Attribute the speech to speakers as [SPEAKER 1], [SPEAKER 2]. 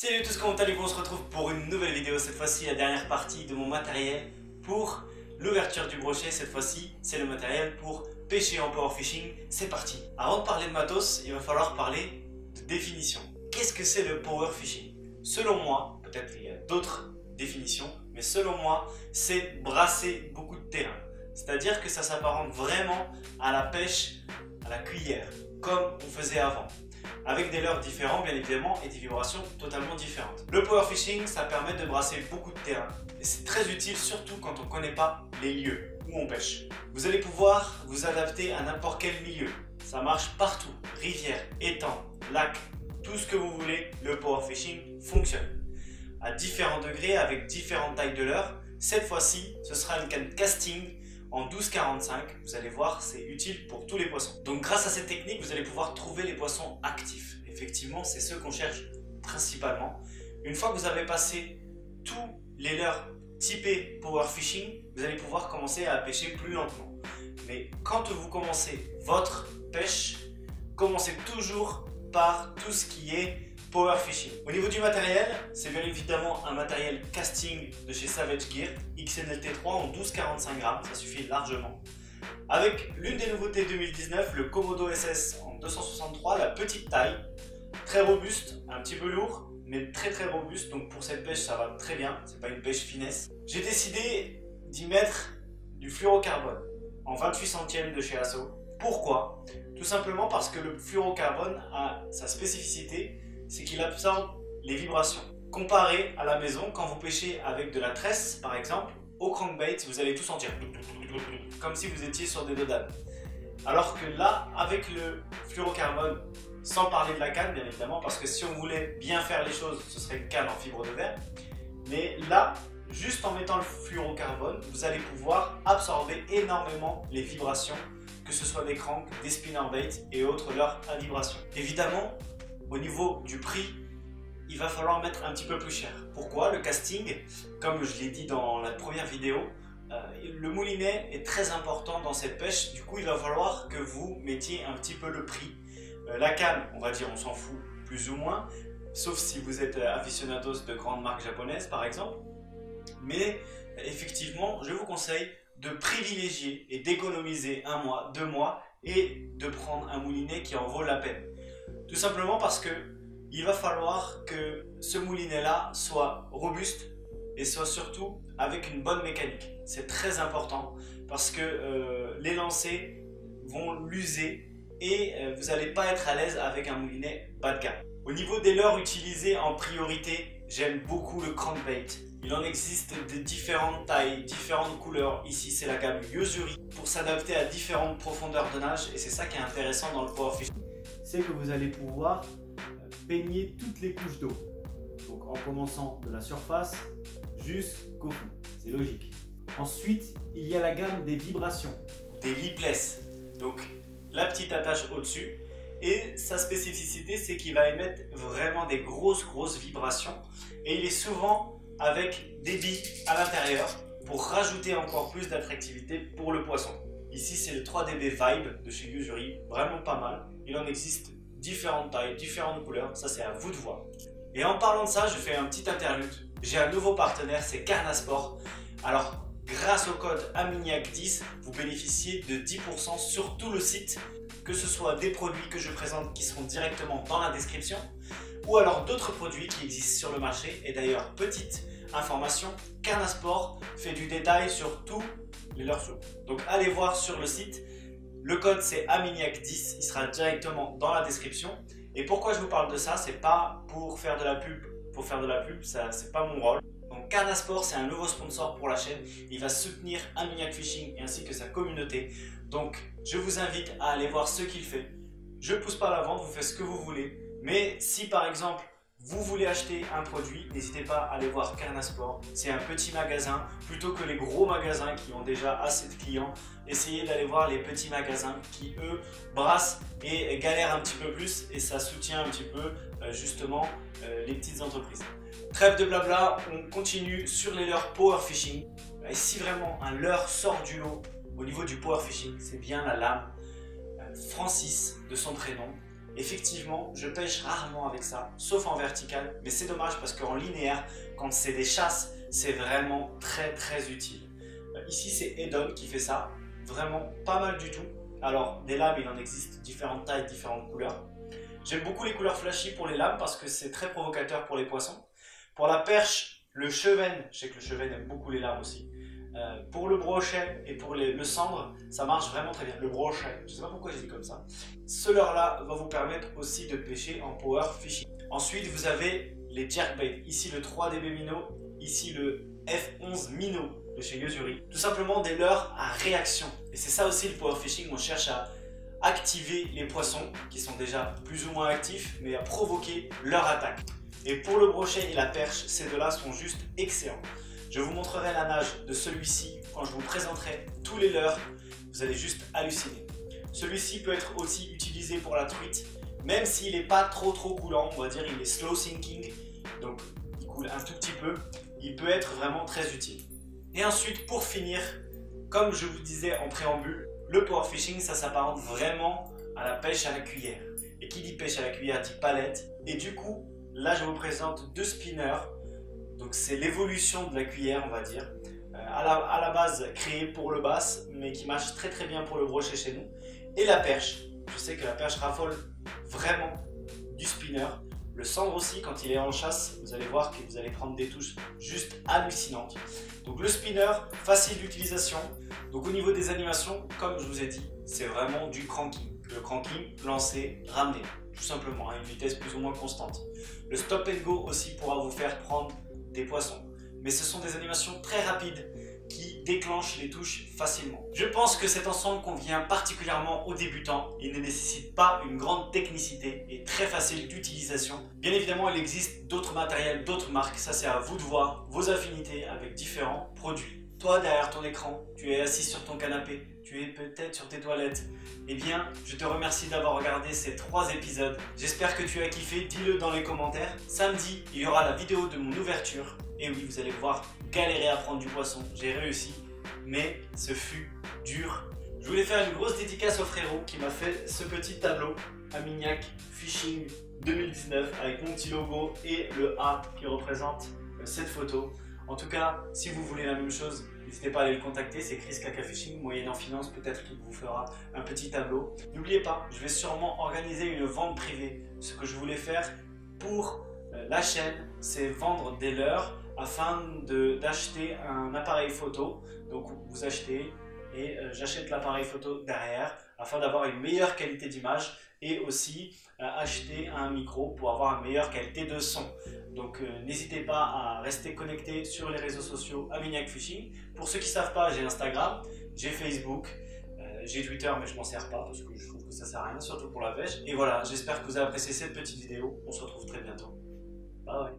[SPEAKER 1] Salut à tous, comment allez-vous? On se retrouve pour une nouvelle vidéo, cette fois-ci la dernière partie de mon matériel pour l'ouverture du brochet. Cette fois-ci c'est le matériel pour pêcher en power fishing. C'est parti. Avant de parler de matos, il va falloir parler de définition. Qu'est-ce que c'est le power fishing? Selon moi, peut-être il y a d'autres définitions, mais selon moi c'est brasser beaucoup de terrain. C'est-à-dire que ça s'apparente vraiment à la pêche à la cuillère, comme on faisait avant, avec des leurres différents bien évidemment et des vibrations totalement différentes. Le power fishing, ça permet de brasser beaucoup de terrain et c'est très utile surtout quand on ne connaît pas les lieux où on pêche. Vous allez pouvoir vous adapter à n'importe quel milieu, ça marche partout, rivière, étang, lac, tout ce que vous voulez, le power fishing fonctionne. À différents degrés, avec différentes tailles de leurres. Cette fois-ci, ce sera une canne casting en 12,45, vous allez voir, c'est utile pour tous les poissons. Donc grâce à cette technique, vous allez pouvoir trouver les poissons actifs. Effectivement, c'est ceux qu'on cherche principalement. Une fois que vous avez passé tous les leurres typés power fishing, vous allez pouvoir commencer à pêcher plus lentement. Mais quand vous commencez votre pêche, commencez toujours par tout ce qui est power fishing. Au niveau du matériel, c'est bien évidemment un matériel casting de chez Savage Gear, XNLT3 en 12,45 grammes, ça suffit largement. Avec l'une des nouveautés 2019, le Komodo SS en 263, la petite taille, très robuste, un petit peu lourd, mais très robuste, donc pour cette pêche ça va très bien, c'est pas une pêche finesse. J'ai décidé d'y mettre du fluorocarbone en 28 centièmes de chez Asso. Pourquoi? Tout simplement parce que le fluorocarbone a sa spécificité, c'est qu'il absorbe les vibrations. Comparé à la maison, quand vous pêchez avec de la tresse par exemple, au crankbait, vous allez tout sentir, comme si vous étiez sur des dodanes. Alors que là, avec le fluorocarbone, sans parler de la canne bien évidemment, parce que si on voulait bien faire les choses, ce serait une canne en fibre de verre. Mais là, juste en mettant le fluorocarbone, vous allez pouvoir absorber énormément les vibrations, que ce soit des cranks, des spinnerbaits et autres leurres à vibration. Évidemment, au niveau du prix, il va falloir mettre un petit peu plus cher. Pourquoi? Le casting, comme je l'ai dit dans la première vidéo, le moulinet est très important dans cette pêche. Du coup, il va falloir que vous mettiez un petit peu le prix. La canne, on va dire, on s'en fout plus ou moins, sauf si vous êtes aficionados de grandes marques japonaises par exemple. Mais effectivement, je vous conseille de privilégier et d'économiser 1 mois, 2 mois et de prendre un moulinet qui en vaut la peine. Tout simplement parce que il va falloir que ce moulinet là soit robuste et soit surtout avec une bonne mécanique. C'est très important parce que les lancers vont l'user et vous n'allez pas être à l'aise avec un moulinet bas de gamme. Au niveau des leurres utilisées en priorité, j'aime beaucoup le crankbait. Il en existe de différentes tailles, différentes couleurs. Ici c'est la gamme Yozuri pour s'adapter à différentes profondeurs de nage et c'est ça qui est intéressant dans le power fishing. C'est que vous allez pouvoir baigner toutes les couches d'eau. Donc en commençant de la surface jusqu'au fond, c'est logique. Ensuite, il y a la gamme des vibrations, des lipless. Donc la petite attache au-dessus. Et sa spécificité, c'est qu'il va émettre vraiment des grosses vibrations. Et il est souvent avec des billes à l'intérieur pour rajouter encore plus d'attractivité pour le poisson. Ici, c'est le 3DB Vibe de chez Yuzuri, vraiment pas mal. Il en existe différentes tailles, différentes couleurs, ça c'est à vous de voir. Et en parlant de ça, je fais un petit interlude. J'ai un nouveau partenaire, c'est Carnasport. Alors, grâce au code AMIGNAC10, vous bénéficiez de 10% sur tout le site, que ce soit des produits que je présente qui seront directement dans la description, ou alors d'autres produits qui existent sur le marché. Et d'ailleurs, petite information, Carnasport fait du détail sur tous les leurres flots. Donc allez voir sur le site. Le code c'est AMIGNAC10, il sera directement dans la description. Et pourquoi je vous parle de ça? C'est pas pour faire de la pub, ça c'est pas mon rôle. Donc Carnasport, c'est un nouveau sponsor pour la chaîne. Il va soutenir Amignac Fishing ainsi que sa communauté. Donc je vous invite à aller voir ce qu'il fait. Je ne pousse pas la vente, vous faites ce que vous voulez. Mais si par exemple vous voulez acheter un produit, n'hésitez pas à aller voir Carnasport. C'est un petit magasin plutôt que les gros magasins qui ont déjà assez de clients. Essayez d'aller voir les petits magasins qui eux brassent et galèrent un petit peu plus et ça soutient un petit peu justement les petites entreprises. Trêve de blabla, on continue sur les leurres power fishing. Et si vraiment un leurre sort du lot au niveau du power fishing, c'est bien la lame Francis de son prénom. Effectivement, je pêche rarement avec ça, sauf en vertical, mais c'est dommage parce qu'en linéaire, quand c'est des chasses, c'est vraiment très utile. Ici, c'est Edon qui fait ça, vraiment pas mal du tout. Alors, des lames, il en existe différentes tailles, différentes couleurs. J'aime beaucoup les couleurs flashy pour les lames parce que c'est très provocateur pour les poissons. Pour la perche, le chevenne, je sais que le chevenne aime beaucoup les lames aussi. Pour le brochet et pour le cendre, ça marche vraiment très bien. Le brochet, je ne sais pas pourquoi j'ai dit comme ça. Ce leurre-là va vous permettre aussi de pêcher en power fishing. Ensuite, vous avez les jerkbait. Ici le 3DB Minnow, ici le F11 Minnow de chez Yozuri. Tout simplement des leurres à réaction. Et c'est ça aussi le power fishing, on cherche à activer les poissons qui sont déjà plus ou moins actifs, mais à provoquer leur attaque. Et pour le brochet et la perche, ces deux-là sont juste excellents. Je vous montrerai la nage de celui-ci quand je vous présenterai tous les leurres. Vous allez juste halluciner. Celui-ci peut être aussi utilisé pour la truite, même s'il n'est pas trop coulant, on va dire il est slow sinking, donc il coule un tout petit peu. Il peut être vraiment très utile. Et ensuite, pour finir, comme je vous disais en préambule, le power fishing, ça s'apparente vraiment à la pêche à la cuillère. Et qui dit pêche à la cuillère dit palette. Et du coup, là je vous présente deux spinners. Donc c'est l'évolution de la cuillère, on va dire. À la base créée pour le bass, mais qui marche très bien pour le brochet chez nous. Et la perche. Je sais que la perche raffole vraiment du spinner. Le cendre aussi, quand il est en chasse, vous allez voir que vous allez prendre des touches juste hallucinantes. Donc le spinner, facile d'utilisation. Donc au niveau des animations, comme je vous ai dit, c'est vraiment du cranking. Le cranking, lancer, ramener, tout simplement, à une vitesse plus ou moins constante. Le stop and go aussi pourra vous faire prendre des poissons. Mais ce sont des animations très rapides qui déclenchent les touches facilement. Je pense que cet ensemble convient particulièrement aux débutants. Il ne nécessite pas une grande technicité et très facile d'utilisation. Bien évidemment, il existe d'autres matériels, d'autres marques. Ça, c'est à vous de voir vos affinités avec différents produits. Toi, derrière ton écran, tu es assis sur ton canapé, tu es peut-être sur tes toilettes. Eh bien, je te remercie d'avoir regardé ces 3 épisodes. J'espère que tu as kiffé, dis-le dans les commentaires. Samedi, il y aura la vidéo de mon ouverture. Et oui, vous allez voir galérer à prendre du poisson. J'ai réussi, mais ce fut dur. Je voulais faire une grosse dédicace au frérot qui m'a fait ce petit tableau Amignac Fishing 2019 avec mon petit logo et le A qui représente cette photo. En tout cas, si vous voulez la même chose, n'hésitez pas à aller le contacter, c'est Chris Kaka Fishing, moyennant finance, peut-être qu'il vous fera un petit tableau. N'oubliez pas, je vais sûrement organiser une vente privée. Ce que je voulais faire pour la chaîne, c'est vendre des leurres afin d'acheter un appareil photo. Donc vous achetez et j'achète l'appareil photo derrière afin d'avoir une meilleure qualité d'image et aussi acheter un micro pour avoir une meilleure qualité de son. Donc n'hésitez pas à rester connecté sur les réseaux sociaux Amignac Fishing. Pour ceux qui ne savent pas, j'ai Instagram, j'ai Facebook, j'ai Twitter mais je m'en sers pas parce que je trouve que ça sert à rien, surtout pour la pêche. Et voilà, j'espère que vous avez apprécié cette petite vidéo. On se retrouve très bientôt. Bye.